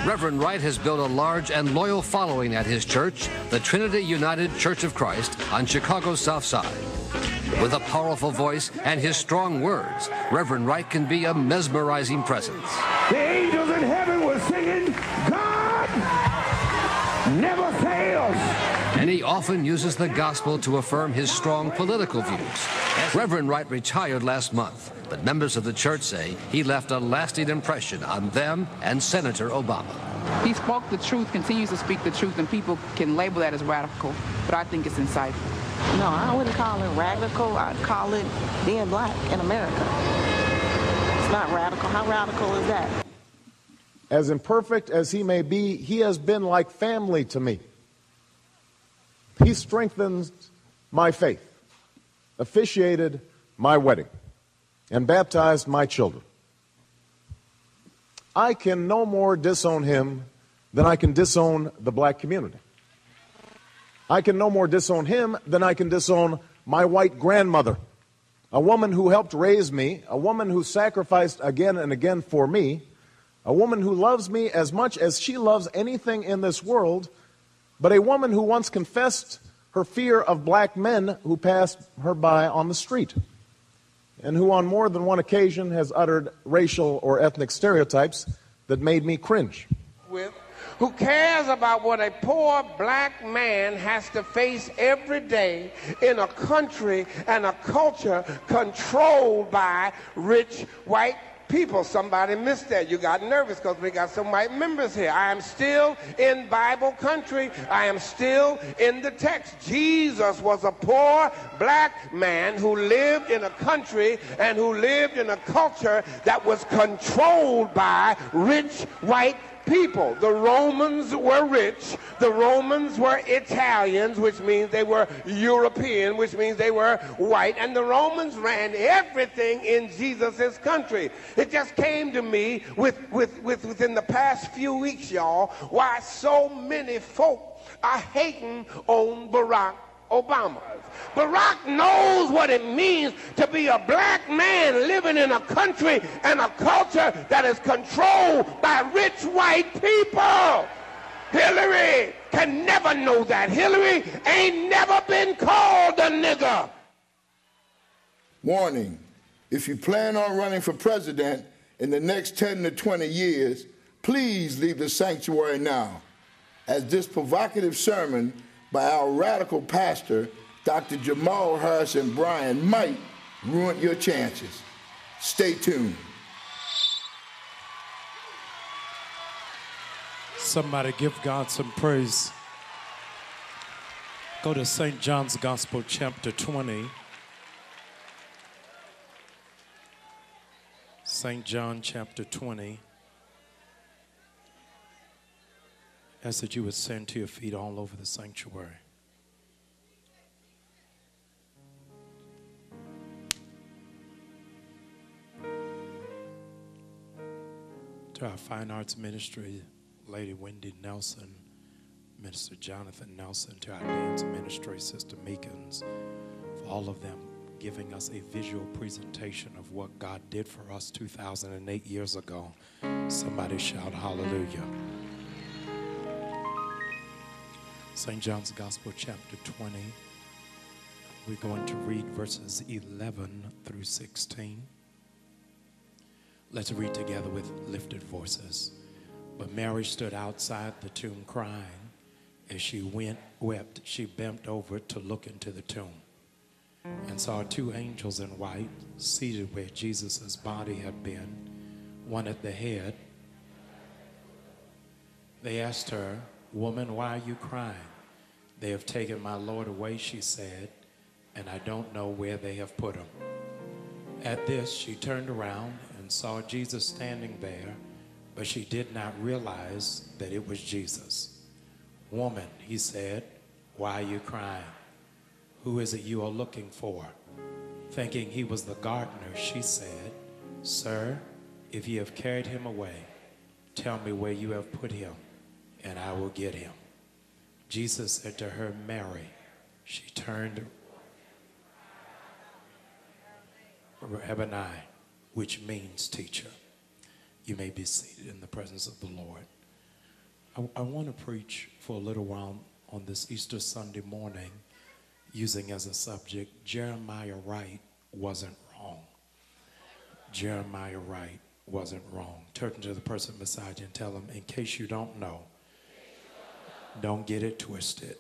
Reverend Wright has built a large and loyal following at his church, the Trinity United Church of Christ on Chicago's South Side. With a powerful voice and his strong words, Reverend Wright can be a mesmerizing presence. The angels in heaven were singing, God never fails. And he often uses the gospel to affirm his strong political views. Reverend Wright retired last month, but members of the church say he left a lasting impression on them and Senator Obama. He spoke the truth, continues to speak the truth, and people can label that as radical, but I think it's insightful. No, I wouldn't call it radical. I'd call it being black in America. It's not radical. How radical is that? As imperfect as he may be, he has been like family to me. He strengthens my faith, officiated my wedding, and baptized my children. I can no more disown him than I can disown the black community. I can no more disown him than I can disown my white grandmother, a woman who helped raise me, a woman who sacrificed again and again for me, a woman who loves me as much as she loves anything in this world, but a woman who once confessed her fear of black men who passed her by on the street, and who on more than one occasion has uttered racial or ethnic stereotypes that made me cringe. Who cares about what a poor black man has to face every day in a country and a culture controlled by rich white people. Somebody missed that. You got nervous because we got some white members here. I am still in Bible country. I am still in the text. Jesus was a poor black man who lived in a country and who lived in a culture that was controlled by rich white people. The Romans were rich. The Romans were Italians, which means they were European, which means they were white. And the Romans ran everything in Jesus' country. It just came to me within the past few weeks, y'all, why so many folk are hating on Barack Obama. Barack knows what it means to be a black man living in a country and a culture that is controlled by rich white people. Hillary can never know that. Hillary ain't never been called a nigger. Warning, if you plan on running for president in the next 10 to 20 years, please leave the sanctuary now, as this provocative sermon by our radical pastor, Dr. Jamal Harrison Bryant, might ruin your chances. Stay tuned. Somebody give God some praise. Go to St. John's Gospel, chapter 20. St. John, chapter 20. Ask that you would stand to your feet all over the sanctuary. To our fine arts ministry, Lady Wendy Nelson, Minister Jonathan Nelson, to our dance ministry, Sister Meekins, for all of them giving us a visual presentation of what God did for us 2008 years ago. Somebody shout hallelujah. St. John's Gospel, chapter 20. We're going to read verses 11 through 16. Let's read together with lifted voices. But Mary stood outside the tomb crying. As she wept, she bent over to look into the tomb and saw two angels in white seated where Jesus' body had been, one at the head. They asked her, "Woman, why are you crying?" "They have taken my Lord away," she said, "and I don't know where they have put him." At this, she turned around and saw Jesus standing there, but she did not realize that it was Jesus. "Woman," he said, "why are you crying? Who is it you are looking for?" Thinking he was the gardener, she said, "Sir, if you have carried him away, tell me where you have put him, and I will get him." Jesus said to her, "Mary." She turned, Rabboni, which means teacher. You may be seated in the presence of the Lord. I want to preach for a little while on this Easter Sunday morning using as a subject, Jeremiah Wright wasn't wrong. Jeremiah Wright wasn't wrong. Turn to the person beside you and tell them, in case you don't know, don't get it twisted.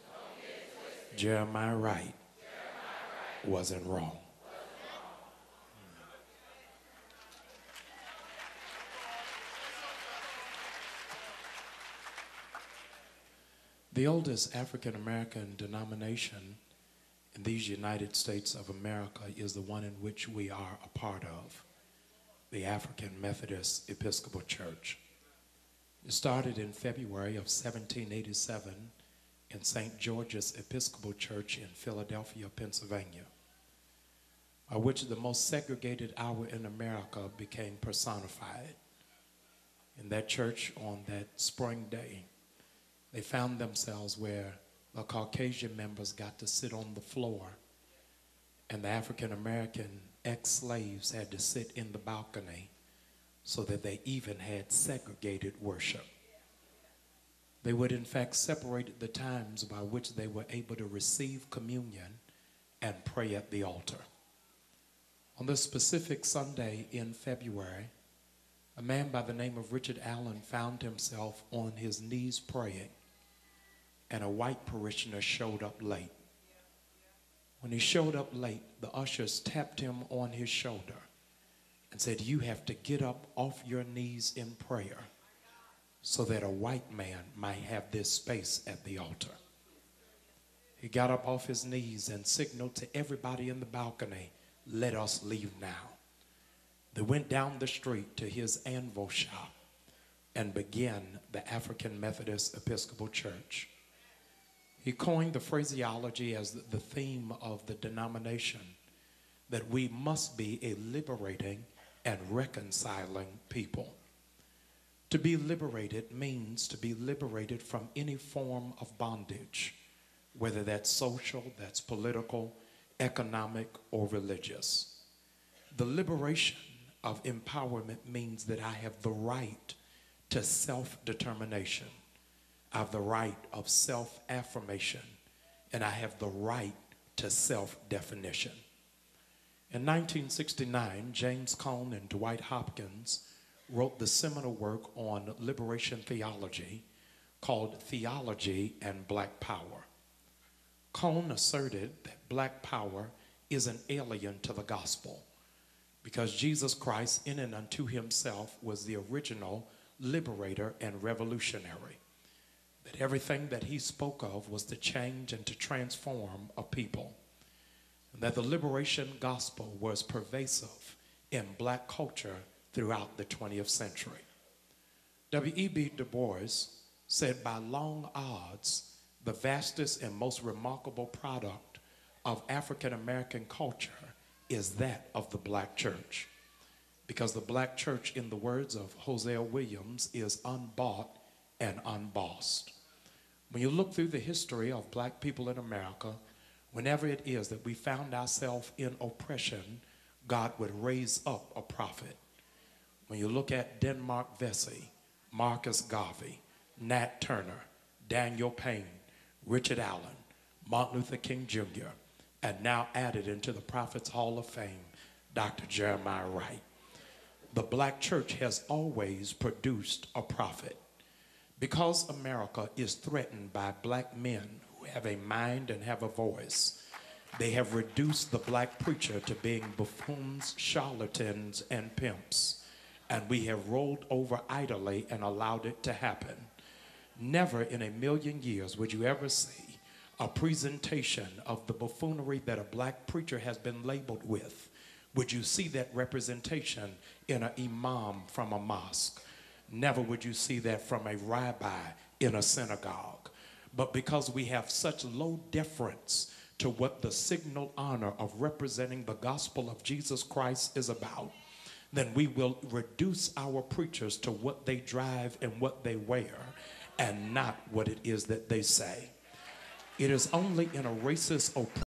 Jeremiah Wright wasn't wrong. The oldest African-American denomination in these United States of America is the one in which we are a part of, the African Methodist Episcopal Church. It started in February of 1787 in St. George's Episcopal Church in Philadelphia, Pennsylvania, by which the most segregated hour in America became personified. In that church on that spring day, they found themselves where the Caucasian members got to sit on the floor and the African-American ex-slaves had to sit in the balcony, so that they even had segregated worship. They would in fact separate the times by which they were able to receive communion and pray at the altar. On this specific Sunday in February, a man by the name of Richard Allen found himself on his knees praying, and a white parishioner showed up late. When he showed up late, the ushers tapped him on his shoulder and said, "You have to get up off your knees in prayer so that a white man might have this space at the altar." He got up off his knees and signaled to everybody in the balcony, "Let us leave now." They went down the street to his anvil shop and began the African Methodist Episcopal Church. He coined the phraseology as the theme of the denomination, that we must be a liberating and reconciling people. To be liberated means to be liberated from any form of bondage, whether that's social, that's political, economic, or religious. The liberation of empowerment means that I have the right to self-determination. I have the right of self-affirmation, and I have the right to self-definition. In 1969, James Cone and Dwight Hopkins wrote the seminal work on liberation theology called Theology and Black Power. Cone asserted that black power is an alien to the gospel because Jesus Christ in and unto himself was the original liberator and revolutionary. That everything that he spoke of was to change and to transform a people. And that the liberation gospel was pervasive in black culture throughout the 20th century. W.E.B. Du Bois said, by long odds, the vastest and most remarkable product of African American culture is that of the black church. Because the black church, in the words of Hosea Williams, is unbought and unbossed. When you look through the history of black people in America, whenever it is that we found ourselves in oppression, God would raise up a prophet. When you look at Denmark Vesey, Marcus Garvey, Nat Turner, Daniel Payne, Richard Allen, Martin Luther King Jr., and now added into the Prophet's Hall of Fame, Dr. Jeremiah Wright. The black church has always produced a prophet. Because America is threatened by black men who have a mind and have a voice, they have reduced the black preacher to being buffoons, charlatans, and pimps. And we have rolled over idly and allowed it to happen. Never in a million years would you ever see a presentation of the buffoonery that a black preacher has been labeled with. Would you see that representation in an imam from a mosque? Never would you see that from a rabbi in a synagogue. But because we have such low deference to what the signal honor of representing the gospel of Jesus Christ is about, then we will reduce our preachers to what they drive and what they wear and not what it is that they say. It is only in a racist oppression